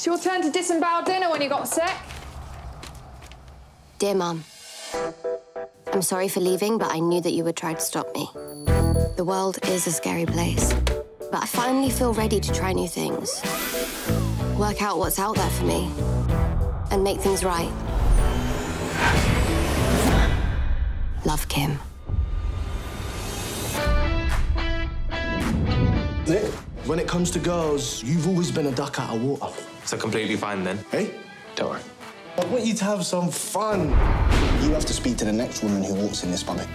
It's your turn to disembowel dinner when you got sick. Dear Mum, I'm sorry for leaving, but I knew that you would try to stop me. The world is a scary place, but I finally feel ready to try new things. Work out what's out there for me, and make things right. Love, Kim. Nick, when it comes to girls, you've always been a duck out of water. So completely fine then? Hey? Don't worry. I want you to have some fun. You have to speak to the next woman who walks in this stomach.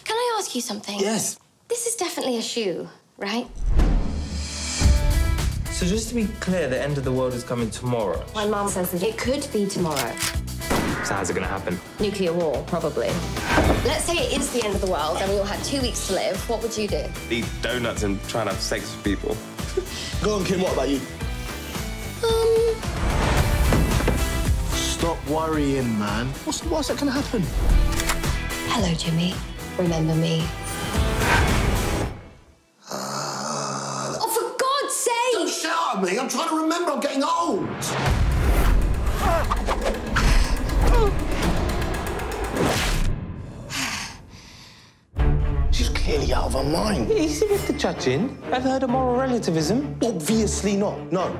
Can I ask you something? Yes. This is definitely a shoe, right? So just to be clear, the end of the world is coming tomorrow. My mum says that it could be tomorrow. So how's it gonna happen? Nuclear war, probably. Let's say it is the end of the world and we all had 2 weeks to live. What would you do? Eat donuts and try and have sex with people. Go on, Kim, what about you? Stop worrying, man. What's that gonna happen? Hello, Jimmy. Remember me? Oh, for God's sake! Don't shout at me. I'm trying to remember. I'm getting old. She's clearly out of her mind. Easy with the judging. Ever heard of moral relativism? Obviously not. No.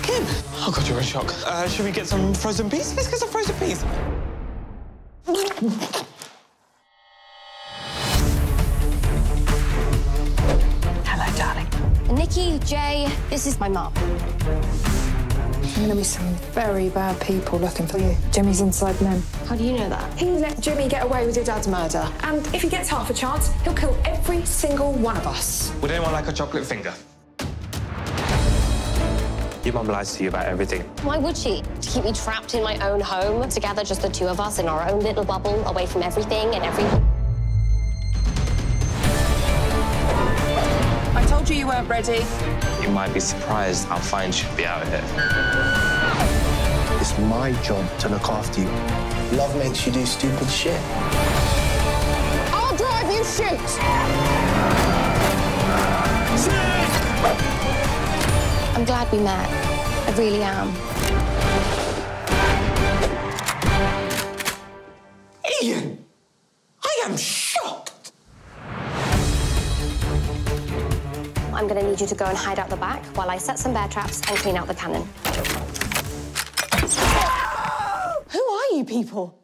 Kim! Oh, God, you're in shock. Should we get some frozen peas? Let's get some frozen peas. Hello, darling. Nikki, Jay, this is my mum. There are going to be some very bad people looking for you. Jimmy's inside men. How do you know that? He let Jimmy get away with your dad's murder. And if he gets half a chance, he'll kill every single one of us. Would anyone like a chocolate finger? Your mum lies to you about everything. Why would she? To keep me trapped in my own home, together, just the two of us in our own little bubble, away from everything and everyone. I told you weren't ready. You might be surprised how fine she'd be out here. It's my job to look after you. Love makes you do stupid shit. I'll drive you shit! I'm glad we met. I really am. Ian! I am shocked! I'm gonna need you to go and hide out the back while I set some bear traps and clean out the cannon. Who are you people?